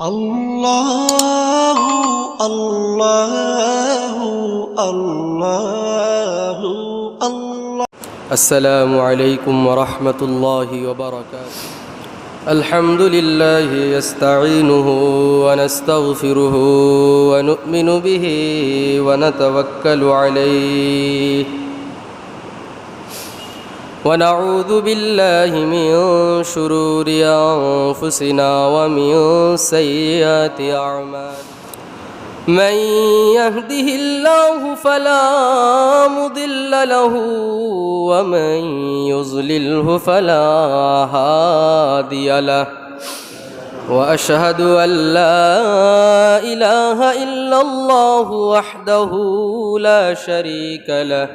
الله الله الله الله السلام عليكم ورحمة الله وبركاته. الحمد لله يستعينه ونستغفره ونؤمن به ونتوكل عليه ونعوذ بالله من شرور أنفسنا ومن سيئات أعمالنا. من يهده الله فلا مضل له ومن يضلله فلا هادي له وأشهد أن لا إله إلا الله وحده لا شريك له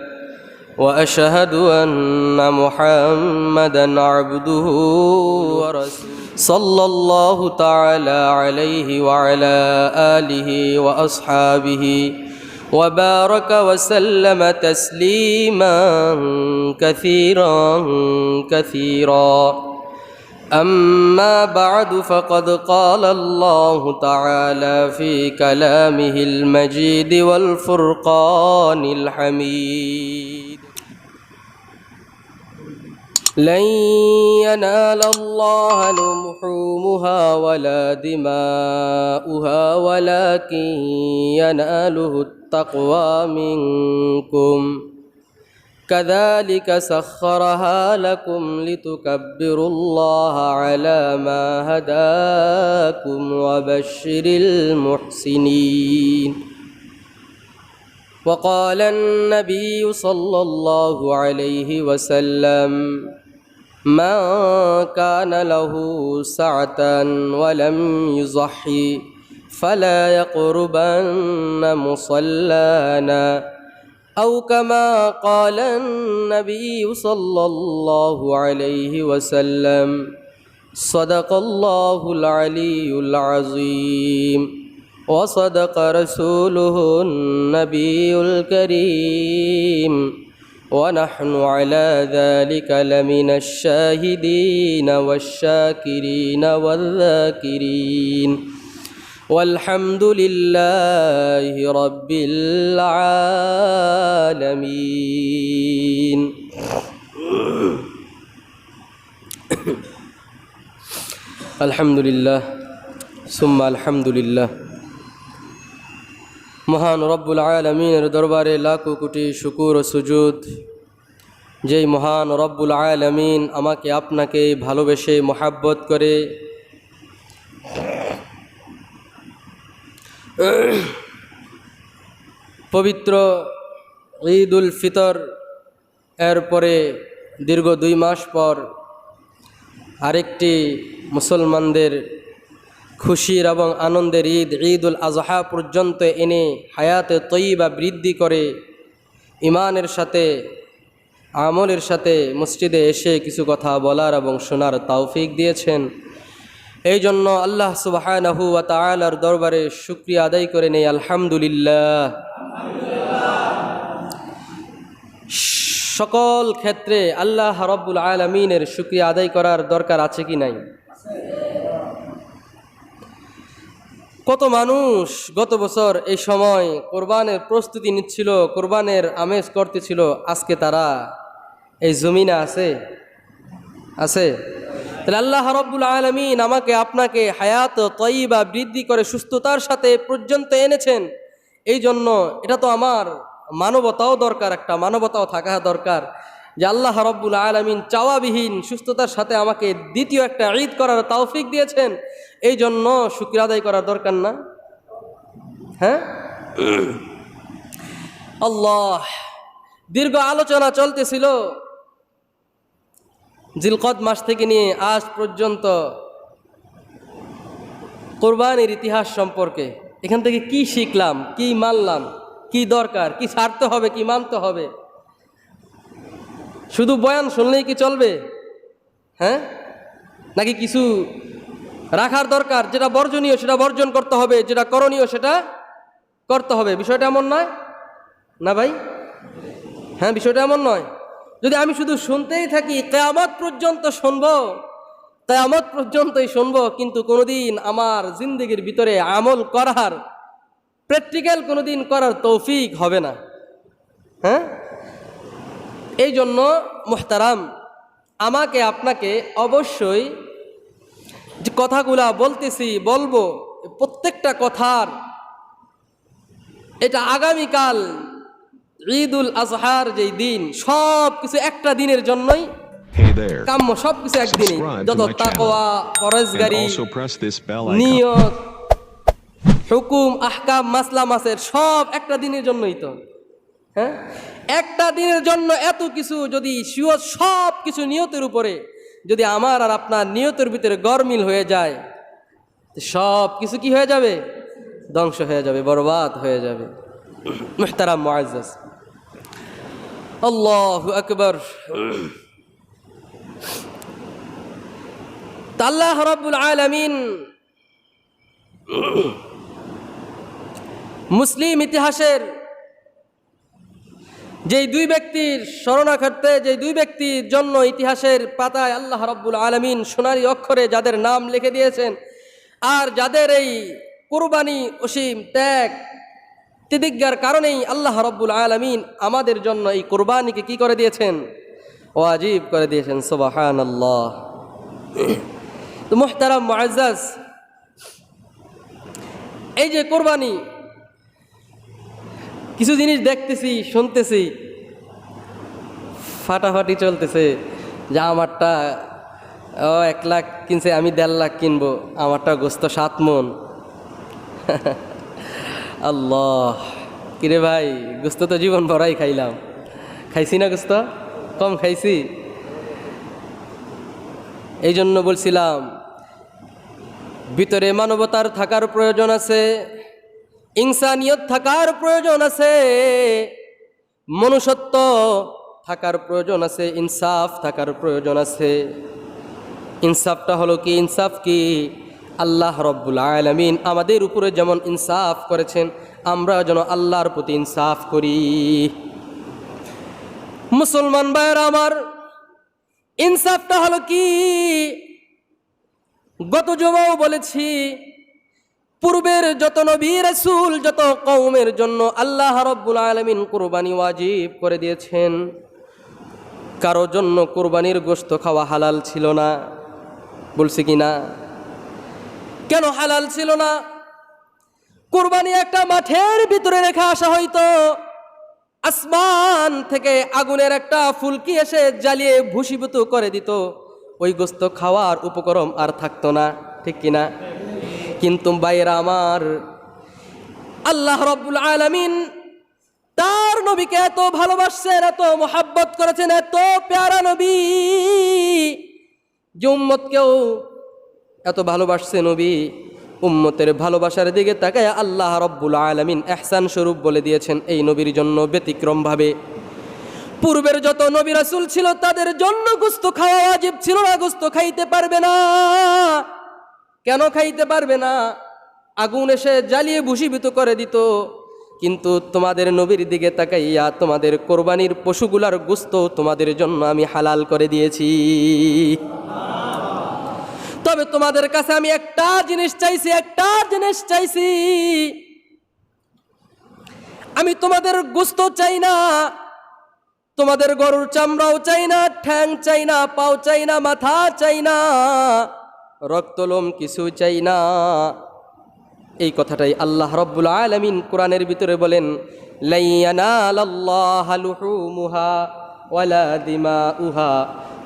وأشهد أن محمدًا عبده ورسوله صلى الله تعالى عليه وعلى آله وأصحابه وبارك وسلم تسليمًا كثيرًا كثيرًا. أما بعد فقد قال الله تعالى في كلامه المجيد والفرقان الحميد: لن ينال الله لحومها ولا دماؤها ولكن يناله التقوى منكم كذلك سخرها لكم لتكبروا الله على ما هداكم وبشر المحسنين. وقال النبي صلى الله عليه وسلم: من كان له سعة ولم يضحي فلا يقربن مصلانا، أو كما قال النبي صلى الله عليه وسلم. صدق الله العلي العظيم وصدق رسوله النبي الكريم، ونحن على ذلك لمن الشاهدين والشاكرين والذاكرين، والحمد لله رب العالمين. الحمد لله ثم الحمد لله. মহান রব্বুল আলামিনের দরবারে লাখো কোটি শুকর ও সুজুদ, যেই মহান রব্বুল আলামিন আমাকে আপনাকে ভালোবেসে মোহাব্বত করে পবিত্র ঈদ উল ফিতর এর পরে দীর্ঘ 2 মাস পর আরেকটি মুসলমানদের খুশির এবং আনন্দের ঈদ ঈদ উল আজহা পর্যন্ত এনে হায়াতে তয়্যিবা বৃদ্ধি করে ইমানের সাথে আমলের সাথে মসজিদে এসে কিছু কথা বলার এবং শোনার তৌফিক দিয়েছেন। এই জন্য আল্লাহ সুবহানাহু ওয়া তাআলার দরবারে শুকরিয়া আদায় করে নেই আলহামদুলিল্লাহ। সকল ক্ষেত্রে আল্লাহ রাব্বুল আলামিনের শুকরিয়া আদায় করার দরকার আছে কি নাই? কত মানুষ গত বছর এই সময় কোরবানের প্রস্তুতি নিচ্ছিল, কোরবানের আমেজ করতেছিল, আজকে তারা এই জমিনে আছে। তাহলে আল্লাহ রাব্বুল আলামিন আমাকে আপনাকে হায়াত তয়্যিবা বৃদ্ধি করে সুস্থতার সাথে পর্যন্ত এনেছেন। এই জন্য এটা তো আমার মানবতাও দরকার, একটা মানবতাও থাকা দরকার যে আল্লাহ রাব্বুল আলামিন চাওয়াবিহীন সুস্থতার সাথে আমাকে দ্বিতীয় একটা ঈদ করার তৌফিক দিয়েছেন। এই জন্য শুকরিয়া আদায় করার দরকার না? হ্যাঁ, আল্লাহ। দীর্ঘ আলোচনা চলতেছিল জিলকদ মাস থেকে নিয়ে আজ পর্যন্ত কোরবানির ইতিহাস সম্পর্কে। এখান থেকে কি শিখলাম, কি মানলাম, কি দরকার, কি ছাড়তে হবে, কি মানতে হবে? শুধু বয়ান শুনলেই কি চলবে? হ্যাঁ, নাকি কিছু রাখার দরকার? যেটা বর্জনীয় সেটা বর্জন করতে হবে, যেটা করণীয় সেটা করতে হবে। বিষয়টা এমন নয় না ভাই? হ্যাঁ, বিষয়টা এমন নয়। যদি আমি শুধু শুনতেই থাকি, কিয়ামত পর্যন্ত শুনবো, কিয়ামত পর্যন্তই শুনবো, কিন্তু কোনোদিন আমার জিন্দেগির ভিতরে আমল করার, প্র্যাকটিক্যাল কোনোদিন করার তৌফিক হবে না। হ্যাঁ, এই জন্য মুহতারাম, আমাকে আপনাকে অবশ্যই যে কথাগুলা বলতেছি বলবো, প্রত্যেকটা কথার এটা আগামীকাল ঈদুল আজহার যেই দিন, সব কিছু একটা দিনের জন্যই Hey there. কাম্য, সব কিছু একদিনই। Subscribe যত to my তাকওয়া, channel. And ফরজগারি, also press this bell icon. নিয়ত, হুকুম, আহকাম, মাসলা মাসের সব একটা দিনের জন্যই তো। হ্যাঁ, একটা দিনের জন্য এত কিছু যদি শিওর সব কিছু নিয়তের উপরে যদি আমার আর আপনার নিয়তের ভিতরে গরমিল হয়ে যায়, সব কিছু কি হয়ে যাবে? ধ্বংস হয়ে যাবে, বরবাদ হয়ে যাবে। মুহতারাম মুআজ্জাজ, আল্লাহু আকবার। আল্লাহ রাব্বুল আলামিন মুসলিম ইতিহাসের যেই দুই ব্যক্তির শরণার্থে, যেই দুই ব্যক্তির জন্য ইতিহাসের পাতায় আল্লাহ রাব্বুল আলামিন সোনালী অক্ষরে যাদের নাম লিখে দিয়েছেন, আর যাদের এই কুরবানি, অসীম ত্যাগ, তিতিজ্ঞার কারণেই আল্লাহ রাব্বুল আলামিন আমাদের জন্য এই কুরবানিকে কি করে দিয়েছেন? ওয়াজিব করে দিয়েছেন। সুবহানাল্লাহ। তো মুহতারাম মুআজ্জাজ, এই যে কুরবানি, কিছু জিনিস দেখতেছি, শুনতেছি, ফাটাফাটি চলতেছে যে আমারটা 1 লাখ কিনছে, আমি 1.5 লাখ কিনবো, আমারটা গোস্ত 7 মণ। আল্লাহ, কিরে ভাই, গোস্ত তো জীবন ভরাই খাইলাম, খাইছি না গোস্ত? কম খাইছি। এই জন্য বলছিলাম, ভিতরে মানবতার থাকার প্রয়োজন আছে, ইনসানিয়ত থাকার প্রয়োজন আছে, মনুষ্যত্ব থাকার প্রয়োজন আছে, ইনসাফ থাকার প্রয়োজন আছে। ইনসাফটা হলো কি? ইনসাফ কি? আল্লাহ রাব্বুল আলামিন আমাদের উপরে যেমন ইনসাফ করেছেন, আমরা যেন আল্লাহর প্রতি ইনসাফ করি। মুসলমান ভাইয়েরা আমার, ইনসাফটা হলো কি? গত জুমাও বলেছি, পূর্বের যত নবী রাসূল, যত কওমের জন্য আল্লাহ রাব্বুল আলামিন কুরবানি ওয়াজিব করে দিয়েছেন। কারো জন্য কুরবানির গোশত খাওয়া হালাল ছিল না, বলছি কি না? কেন হালাল ছিল না? কুরবানি একটা মাঠের ভিতরে রেখে আসা হইতো, আসমান থেকে আগুনের একটা ফুলকি এসে জ্বালিয়ে ভূষীভূত করে দিত, ওই গোশত খাওয়ার উপকরণ আর থাকতো না, ঠিক কিনা? কিন্তু ভাইয়েরা আমার, আল্লাহ রাব্বুল আলামিন তার নবীকে এত ভালোবাসছেন, এত মোহাব্বত করেছেন, এত প্যারা নবী যে উম্মতকেও এত ভালোবাসছে নবী। উম্মতের ভালোবাসার দিকে তাকায় আল্লাহ রাব্বুল আলামিন ইহসান স্বরূপ বলে দিয়েছেন এই নবীর জন্য ব্যতিক্রমভাবে, পূর্বের যত নবী রাসূল ছিল তাদের জন্য গোশত খাওয়া ওয়াজিব ছিল না, গোশত খাইতে পারবে না। কেন খাইতে পারবে না? আগুন এসে জ্বালিয়ে ভূষীভূত করে দিত। কিন্তু তোমাদের নবীর দিকে তাকাইয়া তোমাদের কোরবানির পশুগুলার গোশত তোমাদের জন্য আমি হালাল করে দিয়েছি। তবে তোমাদের কাছে আমি একটা জিনিস চাইছি, আমি তোমাদের গোশত চাই না, তোমাদের গরুর চামড়াও চাই না, ঠ্যাং চাই না, পাও চাই না, মাথা চাই না, রক্তলোম কিছু চাই না। এই কথাটাই আল্লাহ রাব্বুল আলামিন কোরআনের ভিতরে বলেন, লা ইয়ানালাল্লাহু লুহুমুহা ওয়ালা দিমাউহা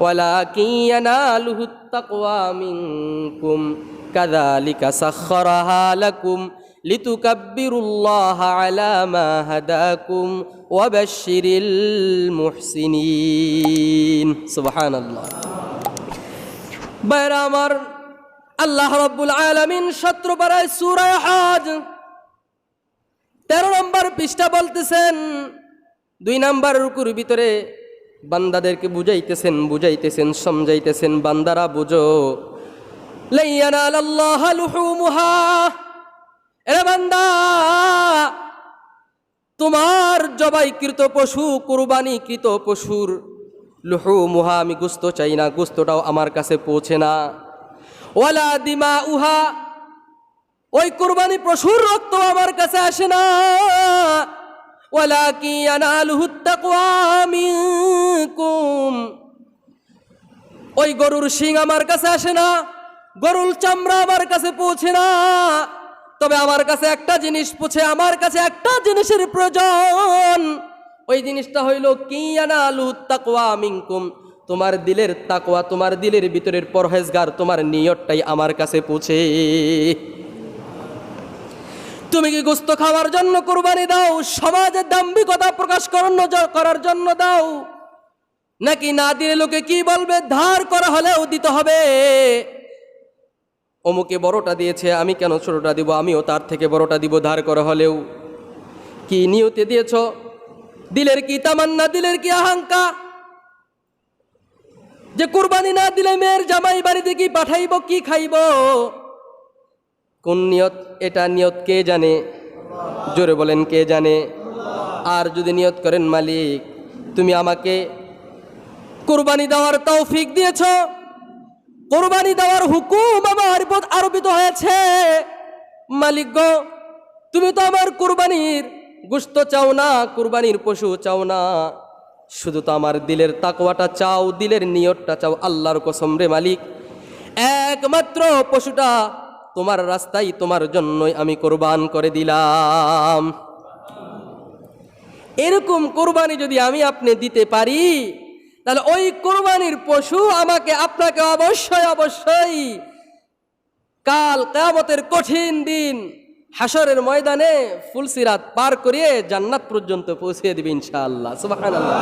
ওয়ালাকিন ইয়ানালুহুত তাকওয়া মিনকুম কাযালিকা সাখখারাহা লাকুম লিতুকাব্বিরুল্লাহা আলা মা হাদাকুম ওয়া বাশশিরিল মুহসিনিন। সুবহানাল্লাহ। ভাইরা আমার, আল্লাহ রাব্বুল আলামিন 17 পারায় সূরা হজ 13 নম্বর পৃষ্ঠা বলতেছেন, 2 নম্বর রুকুর ভিতরে বান্দাদেরকে বুঝাইতেছেন, সমঝাইতেছেন, বান্দারা বুঝো, লা ইয়ানালাল্লাহু লুহুমুহা, এরে বান্দা, তোমার জবাইকৃত পশু, কুরবানিকৃত পশুর লুহুমুহা আমি গোশত চাই না, গোশতটাও আমার কাছে পৌঁছে না। ওয়ালা দিমাউহা, ওই কুরবানি পশুর রক্ত আমার কাছে আসে না। ওয়ালাকিন ইয়ানালুহুত তাকওয়া মিনকুম, ওই গরুর শিং আমার কাছে আসে না, গরুর চামড়া আমার কাছে পৌঁছে না। তবে আমার কাছে একটা জিনিস পৌঁছে, আমার কাছে একটা জিনিসের প্রয়োজন। ওই জিনিসটা হইল কি ইয়ানালুহুত তাকওয়া মিনকুম, তোমার দিলের তাকওয়া, তোমার দিলের ভিতরের পরহেজগার, তোমার নিয়তটাই আমার কাছে পৌঁছে। তুমি কি গোশত খাওয়ার জন্য কুরবানি দাও, সমাজের দাম্ভিকতা প্রকাশ করার জন্য দাও, নাকি না দিলে লোকে কি বলবে, ধার করা হলেও দিতে হবে? অমুকে বড়টা দিয়েছে, আমি কেন ছোটটা দিব, আমিও তার থেকে বড়টা দিব ধার করা হলেও। কি নিয়তে দিয়েছ? দিলের কি তামান্না, দিলের কি আহাঙ্কা যে কুরবানি না দিলে মেয়ের জামাই বাড়িতে কি পাঠাইব, কি খাইব? কোন নিয়ত? এটা নিয়ত কে জানে? জোরে বলেন, কে জানে? আর যদি নিয়ত করেন, মালিক তুমি আমাকে কুরবানি দেওয়ার তৌফিক দিয়েছ, কুরবানি দেওয়ার হুকুম আমার উপর আরোপিত হয়েছে, মালিক গো তুমি তো আমার কুরবানির গোশত চাও না, কুরবানির পশু চাও না, শুধু তো আমার দিলের তাকওয়াটা চাও, দিলের নিয়তটা চাও। আল্লাহর কসম রে মালিক, একমাত্র পশুটা তোমার রাস্তায়, তোমার জন্যই আমি কোরবান করে দিলাম। এরকম কোরবানি যদি আমি আপনি দিতে পারি, তাহলে ওই কোরবানির পশু আমাকে আপনাকে অবশ্যই অবশ্যই কাল কিয়ামতের কঠিন দিন হাসরের ময়দানে ফুলসিরাত পার করিয়ে জান্নাত পর্যন্ত পৌঁছে দিবে ইনশাআল্লাহ, সুবহানাল্লাহ।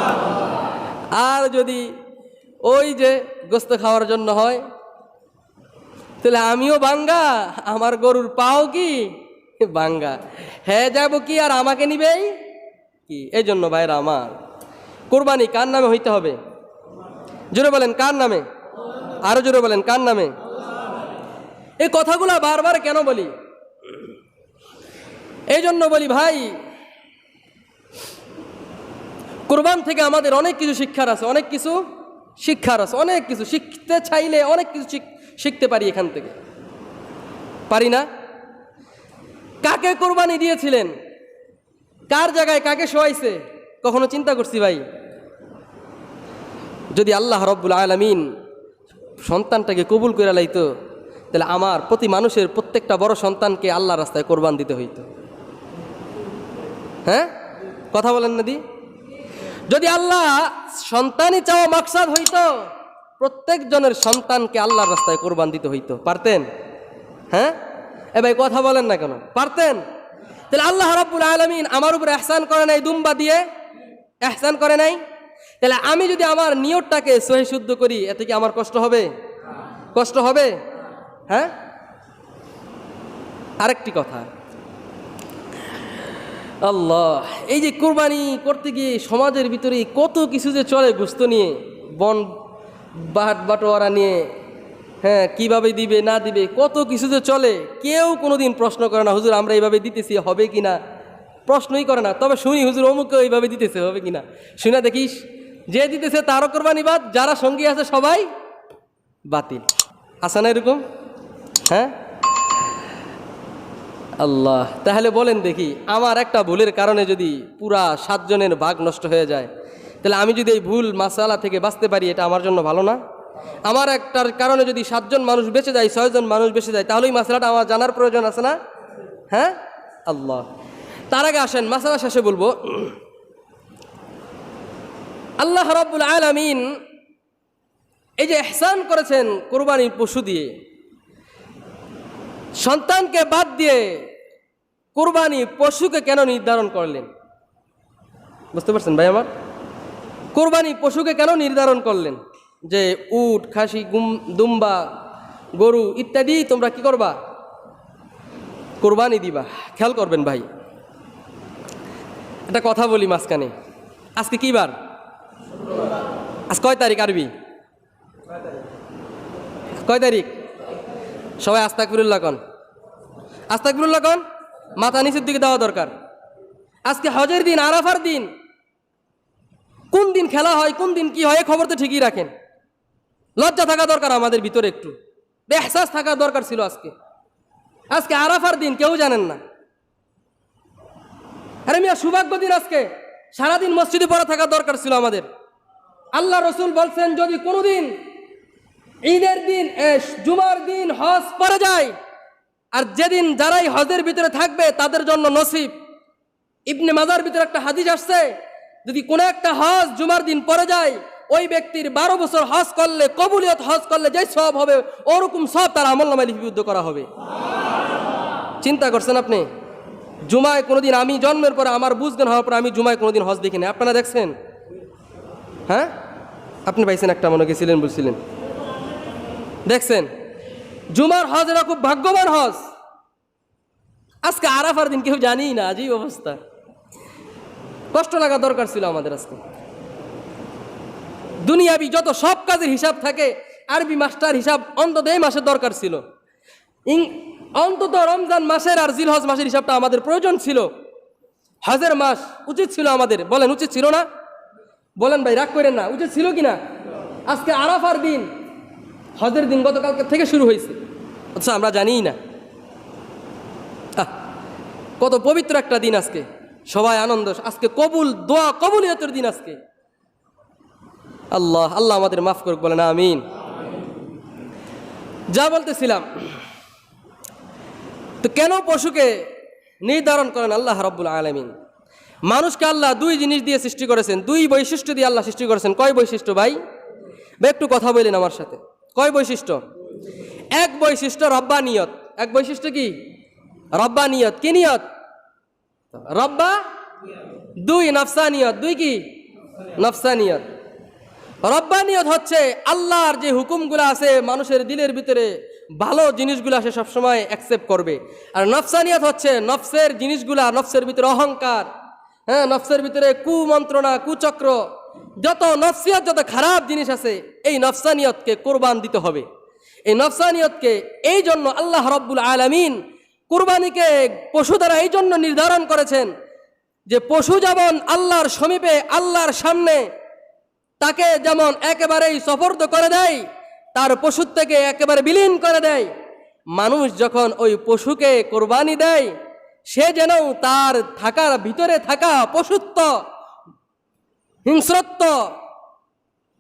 আর যদি ওই যে গোশত খাওয়ার জন্য হয়, তাহলে আমিও বাঙ্গা, আমার গরুর পাও কি বাঙ্গা, হ্যাঁ যাব কি আর আমাকে নিবেই কি? এই জন্য ভাইরা আমার, কোরবানি কার নামে হইতে হবে? জোরে বলেন, কার নামে? আরো জোরে বলেন, কার নামে? এই কথাগুলা বারবার কেন বলি? এই জন্য বলি ভাই, কোরবান থেকে আমাদের অনেক কিছু শিক্ষার আছে, অনেক কিছু শিক্ষার আছে, অনেক কিছু শিখতে চাইলে অনেক কিছু শিখতে পারি এখান থেকে। পারি না? কাকে কোরবানি দিয়েছিলেন? কার জায়গায় কাকে শোয়াইছে? কখনো চিন্তা করছি ভাই? যদি আল্লাহ রব্বুল আলামিন সন্তানটাকে কবুল করে লাইতো, তাহলে আমার প্রতি মানুষের প্রত্যেকটা বড় সন্তানকে আল্লাহর রাস্তায় কোরবান দিতে হইতো। হ্যাঁ, কথা বলেন না দি? যদি আল্লাহ সন্তানই চাওয়া মাকসাদ হইতো, প্রত্যেক জনের সন্তানকে আল্লাহর রাস্তায় কোরবান দিতে হইতো। পারতেন? হ্যাঁ এ ভাই কথা বলেন না কেন? পারতেন? তাহলে আল্লাহ রাব্বুল আলামিন আমার উপর ইহসান করে নাই দুম্বা দিয়ে? ইহসান করে নাই? তাহলে আমি যদি আমার নিয়তটাকে সহি শুদ্ধ করি, এতে কি আমার কষ্ট হবে? কষ্ট হবে? হ্যাঁ। আরেকটি কথা, আল্লাহ, এই যে কোরবানি করতে গিয়ে সমাজের ভিতরে কত কিছু যে চলে, গোশত নিয়ে, বন বাটোয়ারা নিয়ে, হ্যাঁ কিভাবে দিবে না দিবে, কত কিছু যে চলে। কেউ কোনোদিন প্রশ্ন করে না, হুজুর আমরা এইভাবে দিতেছি হবে কি না, প্রশ্নই করে না। তবে শুনি হুজুর অমুকে এইভাবে দিতেছে, হবে কি না। শুনে দেখিস, যে দিতেছে তারও কোরবানি বাদ, যারা সঙ্গী আছে সবাই বাতিল। আছে না এরকম? হ্যাঁ আল্লাহ, তাহলে বলেন দেখি, আমার একটা ভুলের কারণে যদি পুরা 7 জনের ভাগ নষ্ট হয়ে যায়, তাহলে আমি যদি এই ভুল মাসালা থেকে বাঁচতে পারি, এটা আমার জন্য ভালো না? আমার একটার কারণে যদি 7 জন মানুষ বেঁচে যায়, 6 জন মানুষ বেঁচে যায়, তাহলে এই মাসালাটা আমার জানার প্রয়োজন আছে না? হ্যাঁ আল্লাহ, তার আগে আসেন মাসালা শেষে বলবো। আল্লাহ রাব্বুল আলামিন এই যে ইহসান করেছেন কুরবানির পশু দিয়ে, সন্তানকে বাদ দিয়ে কুরবানি পশুকে কেন নির্ধারণ করলেন? বুঝতে পারছেন ভাই আমার? কুরবানি পশুকে কেন নির্ধারণ করলেন যে উট, খাসি, দুম্বা, গরু ইত্যাদি তোমরা কি করবা? কুরবানি দিবা। খেয়াল করবেন ভাই, একটা কথা বলি মাঝখানে। আজকে কি বার? আজ কয় তারিখ আরবি? কয় তারিখ? সবাই আস্তাগফিরুল্লাহ কন, আস্তাগফিরুল্লাহ কন, মাথা নিচের দিকে দেওয়া দরকার। আজকে হজের দিন, আরাফার দিন। কোন দিন খেলা হয়, কোন দিন কি হয়, খবর তো ঠিকই রাখেন। লজ্জা থাকা দরকার আমাদের ভিতরে একটু। বেহসাস থাকা দরকার ছিল আজকে। আজকে আরাফার দিন, কেউ জানেন না। আরে মিয়া, সৌভাগ্য দিন আজকে, সারাদিন মসজিদে পড়া থাকা দরকার ছিল আমাদের। আল্লাহ রসুল বলছেন, যদি কোনোদিন ঈদের দিন, জুমার দিন হজ পড়ে যায়, আর যেদিন যারাই হজের ভিতরে থাকবে তাদের জন্য নসিব। ইবনে মাজার ভিতরে একটা হাদিস আসছে, যদি কোনো একটা হজ জুমার দিন পড়ে যায়, ওই ব্যক্তির 12 বছর হজ করলে, কবুলিয়ত হজ করলে যে সব হবে, ওরকম সব তার আমলনামায় লিপিবদ্ধ করা হবে। চিন্তা করছেন আপনি? জুমায় কোনোদিন, আমি জন্মের পরে, আমার বুঝজ্ঞান হওয়ার পরে আমি জুমায় কোনোদিন হজ দেখিনি। আপনারা দেখছেন? হ্যাঁ, আপনি পাইছেন একটা, মনে গেছিলেন, বলছিলেন, দেখছেন? জুমার হজ এরা খুব ভাগ্যবান হজ। আজকে আরাফার দিন কেউ জানি না, আজই অবস্থা। কষ্ট লাগা দরকার ছিল আমাদের আজকে। দুনিয়াবি যত সব কাজের হিসাব থাকে, আরবি মাস্টার হিসাব অন্তত এই মাসের দরকার ছিল। অন্তত রমজান মাসের আর জিলহজ মাসের হিসাবটা আমাদের প্রয়োজন ছিল। হজের মাস উচিত ছিল আমাদের, বলেন উচিত ছিল না? বলেন ভাই, রাগ করেন না, উচিত ছিল কি না? আজকে আরাফার দিন, হজের দিন গতকালকে থেকে শুরু হয়েছে, আচ্ছা আমরা জানিই না। কত পবিত্র একটা দিন আজকে, সবাই আনন্দ। আজকে কবুল দোয়া, কবুলিয়তের দিন আজকে। আল্লাহ আল্লাহ আমাদের মাফ করুক, বলেন আমিন। যা বলতেছিলাম, তো কেন পশুকে নির্ধারণ করেন আল্লাহ রাব্বুল আলামিন? মানুষকে আল্লাহ দুই জিনিস দিয়ে সৃষ্টি করেছেন, দুই বৈশিষ্ট্য দিয়ে আল্লাহ সৃষ্টি করেছেন। কয় বৈশিষ্ট্য ভাই? একটু কথা বলেন আমার সাথে। কয় বৈশিষ্ট্য? এক বৈশিষ্ট্য রব্বানিয়ত। এক বৈশিষ্ট্য কি? রব্বানিয়ত। কি নিয়ত? রব্বা। দুই নফসানিয়ত। দুই কি? নফসানিয়ত। রব্বানিয়ত হচ্ছে আল্লাহর যে হুকুমগুলো আছে মানুষের দিলের ভিতরে, ভালো জিনিসগুলো সে সবসময় অ্যাকসেপ্ট করবে। আর নফসানিয়ত হচ্ছে নফসের জিনিসগুলা, নফসের ভিতরে অহংকার, হ্যাঁ, নফসের ভিতরে কুমন্ত্রণা, কুচক্র, যত নফসিয়ত, যত খারাপ জিনিস আছে, এই নফসানিয়তকে কোরবান দিতে হবে। এই নফসানিয়তকে এই জন্য আল্লাহ রাব্বুল আলামিন কুরবানিকে পশু দ্বারা এই জন্য নির্ধারণ করেছেন যে পশু যেমন আল্লাহর সমীপে, আল্লাহর সামনে তাকে যেমন একেবারেই সফর্দ করে দেয়, তার পশুর থেকে একেবারে বিলীন করে দেয়, মানুষ যখন ওই পশুকে কোরবানি দেয়, সে যেন তার থাকার ভিতরে থাকা পশুত্ব, হিংস্রত্ব,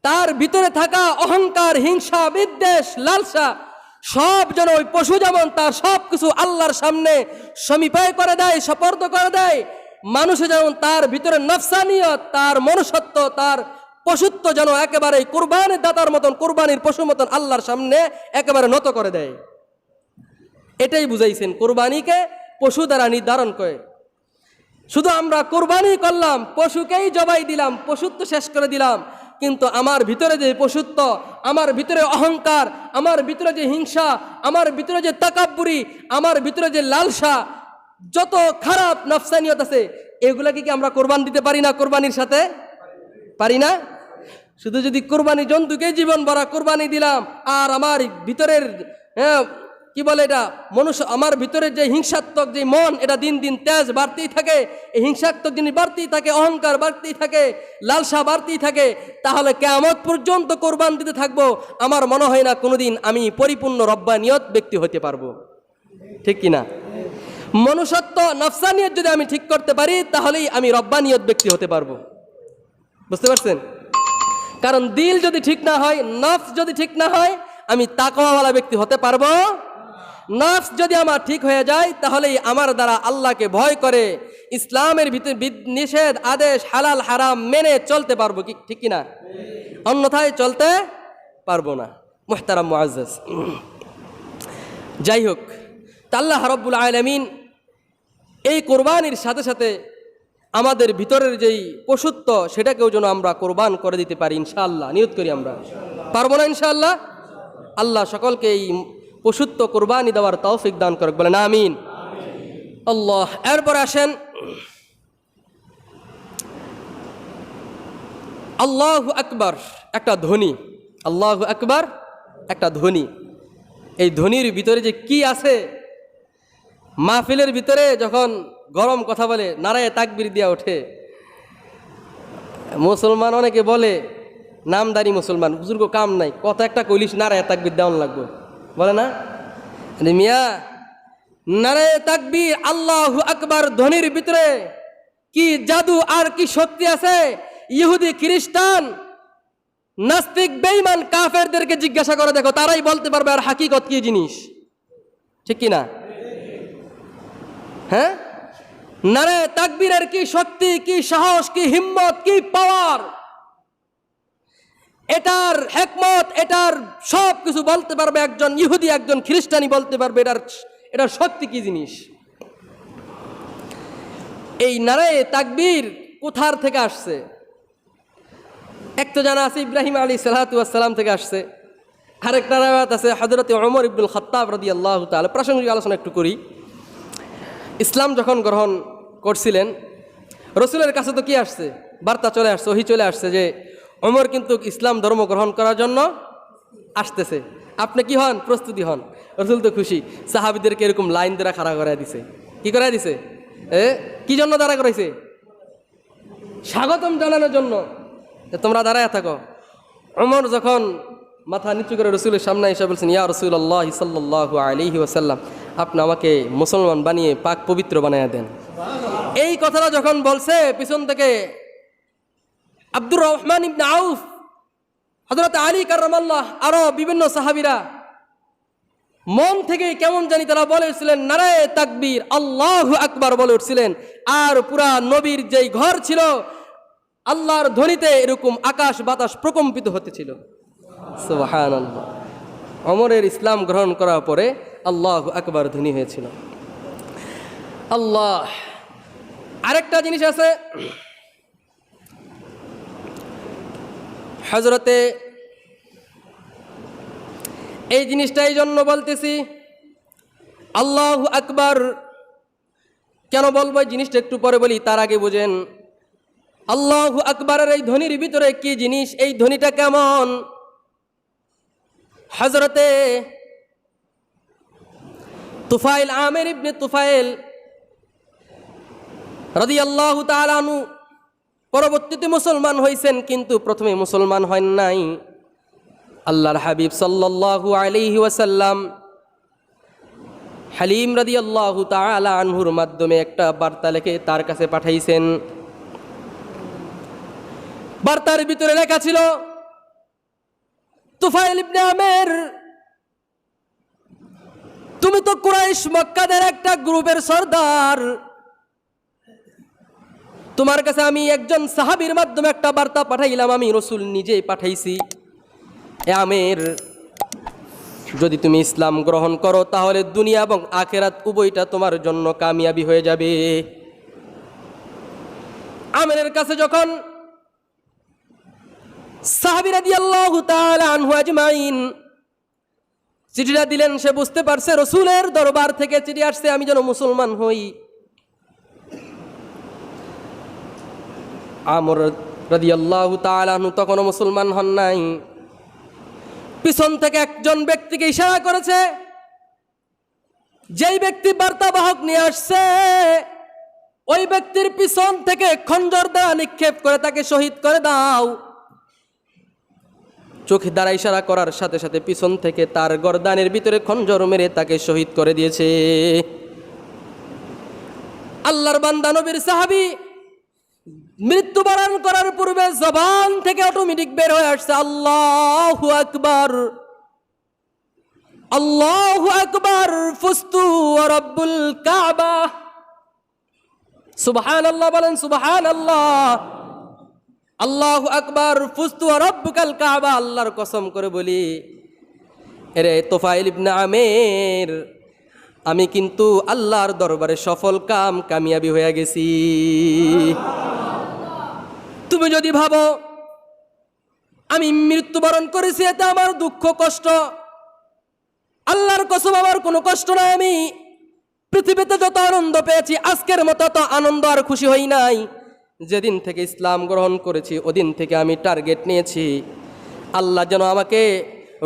তার ভিতরে থাকা অহংকার, হিংসা, বিদ্বেষ, লালসা, সব যেন ওই পশু যেমন তার সব কিছু আল্লাহর সামনে সমীপায় করে দেয়, সপর্দ করে দেয়, মানুষে যেমন তার ভিতরে নফসানিয়ত, তার মনুষ্যত্ব, তার পশুত্ব যেন একেবারে কুরবানির দাতার মতন, কুরবানির পশু মতন আল্লাহর সামনে একেবারে নত করে দেয়। এটাই বুঝাইছেন কুরবানিকে পশু দ্বারা নির্ধারণ করে। শুধু আমরা কুরবানি করলাম, পশুকেই জবাই দিলাম, পশুত্ব শেষ করে দিলাম, কিন্তু আমার ভিতরে যে পশুত্ব, আমার ভিতরে অহংকার, আমার ভিতরে যে হিংসা, আমার ভিতরে যে তাকাব্বুরি, আমার ভিতরে যে লালসা, যত খারাপ নফসানিয়ত আছে, এগুলাকে কি আমরা কোরবান দিতে পারি না? কোরবানির সাথে পারি না? শুধু যদি কোরবানি জন্তুকে জীবন ভরা কোরবানি দিলাম, আর আমার ভিতরের কি বলে এটা, মনুষ্য, আমার ভিতরের যে হিংসাত্মক যে মন, এটা দিন দিন তেজ বাড়তেই থাকে, এই হিংসাত্মক জিনিস বাড়তেই থাকে, অহংকার বাড়তেই থাকে, লালসা বাড়তেই থাকে, তাহলে কিয়ামত পর্যন্ত কোরবান দিতে থাকবো, আমার মনে হয় না কোনোদিন আমি পরিপূর্ণ রব্বানিয়ত ব্যক্তি হতে পারবো। ঠিক কিনা? মনুষ্যত্ব, নফসানিয়ত যদি আমি ঠিক করতে পারি, তাহলেই আমি রব্বানিয়ত ব্যক্তি হতে পারবো। বুঝতে পারছেন? কারণ দিল যদি ঠিক না হয়, নফস যদি ঠিক না হয়, আমি তাকওয়াওয়ালা ব্যক্তি হতে পারবো। নফস যদি আমার ঠিক হয়ে যায়, তাহলেই আমার দ্বারা আল্লাহকে ভয় করে ইসলামের ভিতরে নিষেধ, আদেশ, হালাল হারাম মেনে চলতে পারবো, কি ঠিক কিনা? অন্যথায় চলতে পারবো না। মুহতারাম মুআজ্জাজ, যাই হোক, আল্লাহ রাব্বুল আলামিন এই কোরবানির সাথে সাথে আমাদের ভিতরের যেই পশুত্ব, সেটাকেও যেন আমরা কোরবান করে দিতে পারি ইনশাআল্লাহ। নিয়ত করি আমরা পারবো না ইনশাআল্লাহ? আল্লাহ সকলকে এই পশুত্ব কোরবানি দেওয়ার তৌফিক দান করুক, বলেন আমিন। আল্লাহ। এরপর আসেন আল্লাহু আকবার, একটা ধ্বনি। আল্লাহু আকবার একটা ধ্বনি। এই ধ্বনির ভিতরে যে কি আছে, মাহফিলের ভিতরে যখন গরম কথা বলে নারায়ে তাকবীর দিয়া ওঠে, মুসলমান অনেকে বলে, নামদারি মুসলমান, বুজুর্গ কাম নাই, কত একটা কইলিশ নারায়ে তাকবীর দেওয়ান লাগবে। বলে না? মিয়া, নারে তাকবীর আল্লাহু আকবার ধ্বনির ভিতরে কি জাদু আর কি শক্তি আছে? ইহুদি, খ্রিস্টান, নাস্তিক, বেঈমান, কাফেরদেরকে জিজ্ঞাসা করে দেখো, তারাই বলতে পারবে আর হাকিকত কি জিনিস। ঠিক কি না? হ্যাঁ, নারে তাকবীরের কি শক্তি, কি সাহস, কি হিম্মত, কি পাওয়ার, এটার হিকমত, এটার সব কিছু বলতে পারবে একজন ইহুদি, একজন খ্রিস্টানই বলতে পারবে এটার শক্তি কি জিনিস। এই নারে তাকবীর কোথার থেকে আসছে? এক তো জানা আছে ইব্রাহিম আলাইহিস সালাতু ওয়াস সালাম থেকে আসছে। আরেকটা রাওয়াত আছে হযরত ওমর ইবনুল খাত্তাব রাদিয়াল্লাহু তাআলা। প্রাসঙ্গিক আলোচনা একটু করি। ইসলাম যখন গ্রহণ করছিলেন, রসুলের কাছে তো কি আসছে? বার্তা চলে আসছে, ওহী চলে আসছে যে ওমর কিন্তু ইসলাম ধর্ম গ্রহণ করার জন্য আসতেছে, আপনি কি হন? প্রস্তুতি হন। রসুল তো খুশি, সাহাবীদেরকে এরকম লাইন দ্বারা খাড়া করাই দিছে। কি করাই দিছে? কি জন্য দাঁড়া করাইছে? স্বাগতম জানানোর জন্য, তোমরা দাঁড়ায় থাকো। ওমর যখন মাথা নিচু করে রসুলের সামনে এসে বলছেন, ইয়া রাসূলুল্লাহ সাল্লাল্লাহু আলাইহি ওয়াসাল্লাম, আপনি আমাকে মুসলমান বানিয়ে পাক পবিত্র বানিয়ে দেন। এই কথাটা যখন বলছে, পিছন থেকে আব্দুর রহমান ইবনে আউফ, হযরত আলী কাররামাল্লাহ, আরো বিভিন্ন সাহাবীরা মন থেকে কেমন জানি তারা বলে উঠছিলেন নারায়ে তাকবীর আল্লাহু আকবার বলে উঠছিলেন। আর পুরা নবীর যেই ঘর ছিল, আল্লাহর ধ্বনিতে এরকম আকাশ বাতাস প্রকম্পিত হতেছিল। সুবহানাল্লাহ। ওমরের ইসলাম গ্রহণ করার পরে আল্লাহু আকবার ধ্বনি হয়েছিল। আল্লাহ। আরেকটা জিনিস আছে, হযরতে, এই জিনিসটা এই জন্য বলতেছি, আল্লাহু আকবার কেন বলবো এই জিনিসটা একটু পরে বলি, তার আগে বুঝেন আল্লাহু আকবারের এই ধ্বনির ভিতরে কি জিনিস, এই ধ্বনিটা কেমন। হযরতে তুফাইল, আমির ইবনে তুফাইল রাদিয়াল্লাহু তাআলা আনহু পরবর্তীতে মুসলমান হয়েছেন, কিন্তু প্রথমে মুসলমান হন নাই। আল্লাহর হাবিব সাল্লাল্লাহু আলাইহি ওয়াসাল্লাম হালিম রাদিয়াল্লাহু তাআলা আনহুর মাধ্যমে একটা বার্তা লিখে তার কাছে পাঠাইছেন। বার্তার ভিতরে লেখা ছিল, তুফাইল ইবনে আমির, তুমি তো কুরাইশ মক্কাদের একটা গ্রুপের সর্দার, তোমার কাছে আমি একজন সাহাবীর মাধ্যমে একটা বার্তা পাঠাইলাম, আমি রসুল নিজেই পাঠাইছি। এ আমির, যদি তুমি ইসলাম গ্রহণ করো তাহলে দুনিয়া এবং আখিরাত উভয়টা তোমার জন্য কামিয়াবি হয়ে যাবে। আমিরের কাছে যখন সাহাবী রাদিয়াল্লাহু তাআলা আনহু আজমাইন চিঠিটা দিলেন, সে বুঝতে পারছে রসুলের দরবার থেকে চিঠি আসছে, আমি যেন মুসলমান হই। আমর রাদিয়াল্লাহু তাআলা আনহু তখনও মুসলমান হন নাই। পিছন থেকে একজন ব্যক্তিকে ইশারা করেছে, যেই ব্যক্তি বার্তাবাহক নিয়ে আসছে ওই ব্যক্তির পিছন থেকে খঞ্জর দ্বারা নিক্ষেপ করে তাকে শহীদ করে দাও। চোখে দ্বারা ইশারা করার সাথে সাথে পিছন থেকে তার গর্দানের ভিতরে খঞ্জর মেরে তাকে শহীদ করে দিয়েছে। আল্লাহর বান্দা নবীর সাহাবী মৃত্যুবরণ করার পূর্বে জবান থেকে অটোমেটিক বের হয়ে আসছে আল্লাহু আকবার, আল্লাহু আকবার, ফুস্তু ওয়া রাব্বুল কাবা। সুবহানাল্লাহ বলেন, সুবহানাল্লাহ। আল্লাহু আকবার, ফুস্তু ওয়া রাব্বুকাল কাবা। আল্লাহর কসম করে বলি, এরে তুফাইল ইবনে আমির, আমি কিন্তু আল্লাহর দরবারে সফল কামিয়াবি হয়ে গেছি। তুমি যদি ভাবো আমি মৃত্যুবরণ করেছি এতে আমার দুঃখ কষ্ট, আল্লাহর কসম আমার কোনো কষ্ট নাই। আমি পৃথিবীতে যত আনন্দ পেয়েছি আজকের মতো তো আনন্দ আর খুশি হই নাই। যেদিন থেকে ইসলাম গ্রহণ করেছি ওদিন থেকে আমি টার্গেট নিয়েছি, আল্লাহ যেন আমাকে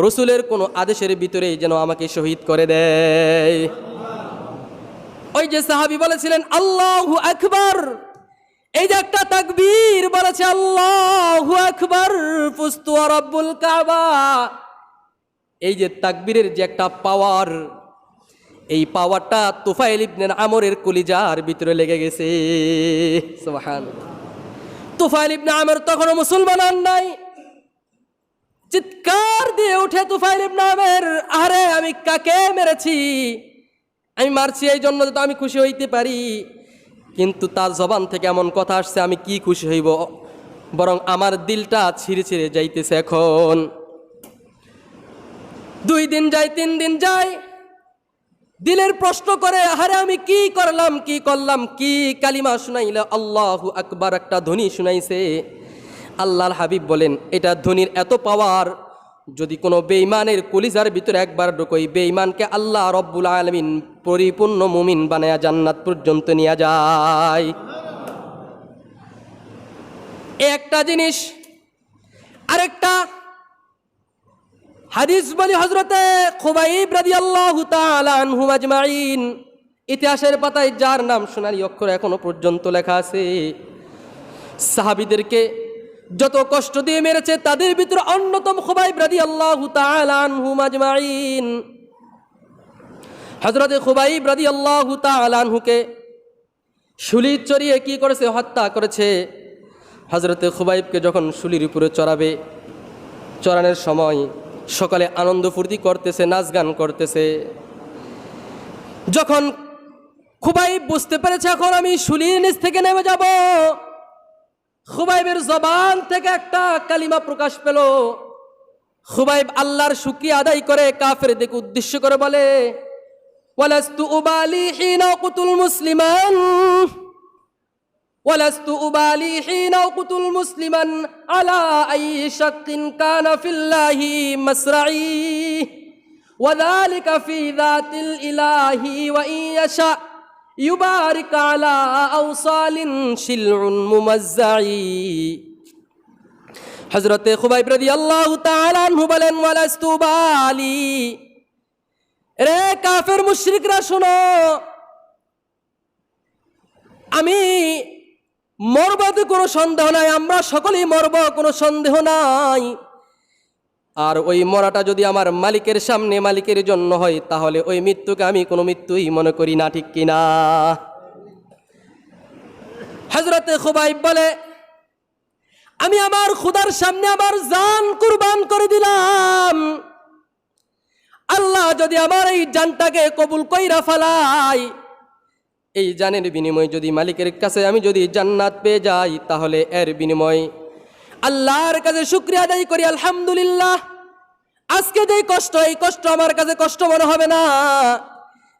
রসুলের কোনো আদেশের ভিতরেই যেন আমাকে শহীদ করে দেয়। ওই যে সাহাবী বলেছিলেন আল্লাহু আকবার, এই যে একটা তাকবীর বলেছে আল্লাহু আকবার, ফুস্তু ওয়া রাব্বুল কাবা, এই যে তাকবীরের যে একটা পাওয়ার, এই পাওয়ারটা তুফাইল ইবনে আমরের কলিজার ভিতরে লেগে গেছে। সুবহানাল্লাহ। তুফাইল ইবনে আমর তখনও মুসলমান হন নাই। চিৎকার দিয়ে উঠে তুফাইল ইবনে আমর, আরে আমি কাকে মেরেছি? আমি মারছি এই জন্য তো আমি খুশি হইতে পারি, কিন্তু তার জবান থেকে এমন কথা আসছে, আমি কি খুশি হইব, বরং আমার দিলটা ছিঁড়ে ছিঁড়ে যাইতেছে। এখন 2 দিন যায়, 3 দিন যায়, দিলের প্রশ্ন করে, আরে আমি কি করলাম, কি করলাম, কি কালিমা শুনাইলে আল্লাহু আকবার একটা ধ্বনি শুনাইছে। আল্লাহর হাবিব বলেন, এটা ধ্বনির এত পাওয়ার, যদি কোনো বেঈমানের কলিজার ভিতরে একবার ঢোকই, বেঈমানকে আল্লাহ রব্বুল আলামিন পরিপূর্ণ মুমিন বানায়া জান্নাত পর্যন্ত নিয়ে যায়। একটা জিনিস। আরেকটা হাদিস বলি, হযরতে খুবাইব রাদিয়াল্লাহু তাআলা আনহু আজমাইন, ইতিহাসের পাতায় যার নাম সোনালী অক্ষরে এখনো পর্যন্ত লেখা আছে, সাহাবীদেরকে যত কষ্ট দিয়ে মেরেছে তাদের ভিতরে অন্যতম খুবাইব রাদিয়াল্লাহু তাআলা আনহু আজমাইন। হযরতে খুবাইব রাদিয়াল্লাহু তাআলা আনহুকে শুলি চড়িয়ে কি করেছে? হত্যা করেছে। হযরতে খুবাইবকে যখন শুলির উপরে চড়াবে, চড়ানোর সময় সকালে আনন্দ ফুর্তি করতেছে, নাচ গান করতেছে। যখন খুবাইব বুঝতে পেরেছে এখন আমি শুলির নিচ থেকে নেমে যাব, খুবাইবের জবান থেকে একটা কালিমা প্রকাশ পেল। খুবাইব আল্লাহর শুকরিয়া আদায় করে কাফেরদেরকে উদ্দেশ্য করে বলে, ওয়ালাস্তু উবালি হিনা কুতুল মুসলিমান, ওয়ালাস্তু উবালি হিনা কুতুল মুসলিমান আলা আই শাক্কিন কানা ফিল্লাহি মাসরাই ওয়া যালিকা ফি যাতিল ইলাহি ওয়া ইয়াশা ইউবারিক আলা আওসালিন শিলউন মুমাজ্জাই। হযরতে খুবাইব রাদিয়াল্লাহু তাআলা আনহু বলেন, ওয়ালাস্তু উবালি, রে কাফের মুশরিকরা শোনো, আমি মরবতে কোনো সন্দেহ নাই, আমরা সকলেই মরব, কোনো সন্দেহ নাই। আর ওই মরাটা যদি আমার মালিকের সামনে মালিকের জন্য হয়, তাহলে ওই মৃত্যুকে আমি কোনো মৃত্যুই মনে করি না, ঠিক কিনা? হযরতে খুবাইব বলে, আমি আমার খুদার সামনে আমার জান কুরবান করে দিলাম, আল্লাহ যদি আমার এই জানটাকে কবুল কইরা ফেলায়, এই জানের বিনিময়ে যদি মালিকের কাছে আমি যদি জান্নাত পেয়ে যাই, তাহলে এর বিনিময়ে আল্লাহর কাছে শুকরিয়া আদায় করি, আলহামদুলিল্লাহ, আজকে যে কষ্ট, এই কষ্ট আমার কাছে কষ্ট মনে হবে না।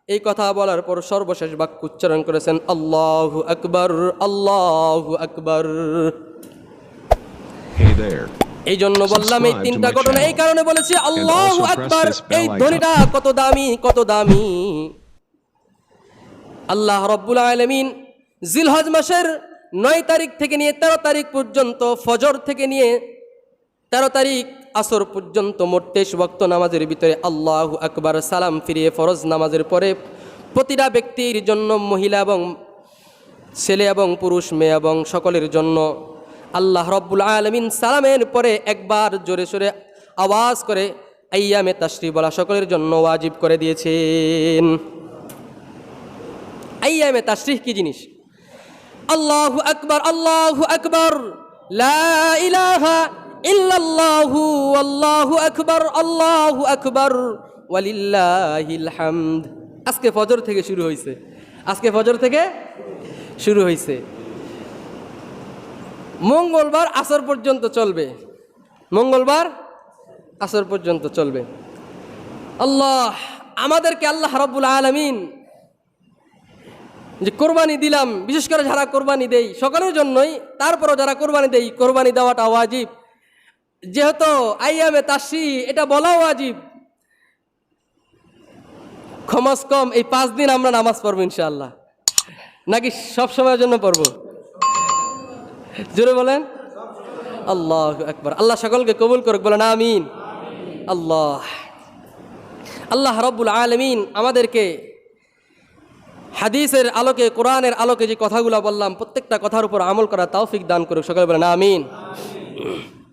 এই কথা বলার পর সর্বশেষ বাক্য উচ্চারণ করেছেন, আল্লাহু আকবার, আল্লাহু আকবার। Hey there. এই জন্য বললাম এই 3টা ঘটনা, এই কারণে বলেছি আল্লাহু আকবার, এই ধ্বনিটা কত দামি, কত দামি। আল্লাহ রব্বুল আলামিন জিলহজ মাসের 9 তারিখ থেকে নিয়ে 13 তারিখ পর্যন্ত, ফজর থেকে নিয়ে 13 তারিখ আসর পর্যন্ত মোট 23 ওয়াক্ত নামাজের ভিতরে আল্লাহু আকবার সালাম ফিরিয়ে ফরজ নামাজের পরে প্রতিটা ব্যক্তির জন্য, মহিলা এবং ছেলে এবং পুরুষ, মেয়ে এবং সকলের জন্য আল্লাহ রব্বুল আলামিন সালামের পরে একবার জোরে সোরে আওয়াজ করে আইয়ামে তাশরিক বলা সকলের জন্য ওয়াজিব করে দিয়েছেন। আইয়ামে তাশরিক কি জিনিস? আল্লাহু আকবার, আল্লাহু আকবার, লা ইলাহা ইল্লাল্লাহু আল্লাহু আকবার, আল্লাহু আকবার ওয়ালিল্লাহিল হামদ। আজকে ফজর থেকে শুরু হয়েছে, আজকে ফজর থেকে শুরু হয়েছে, মঙ্গলবার আসর পর্যন্ত চলবে, মঙ্গলবার আসর পর্যন্ত চলবে। আল্লাহ আমাদেরকে, আল্লাহ রাব্বুল আলামিন যে কোরবানি দিলাম, বিশেষ করে যারা কোরবানি দেই সকলের জন্যই, তারপরও যারা কোরবানি দেই, কোরবানি দেওয়াটা ওয়াজিব। যেহেতু আইয়ামে তাশরিক, এটা বলা ওয়াজিব, কমস কম এই 5 দিন আমরা নামাজ পড়বো ইনশাআল্লাহ, নাকি সব সময়ের জন্য পড়বো? জোরে বলেন আল্লাহু আকবার। আল্লাহ সকলকে কবুল করুক, বলেন আমিন। আল্লাহ আল্লাহ রাব্বুল আলামিন আমাদেরকে হাদিসের আলোকে, কোরআনের আলোকে যে কথাগুলো বললাম, প্রত্যেকটা কথার উপর আমল করা তৌফিক দান করুক, সকলে বলেন আমিন।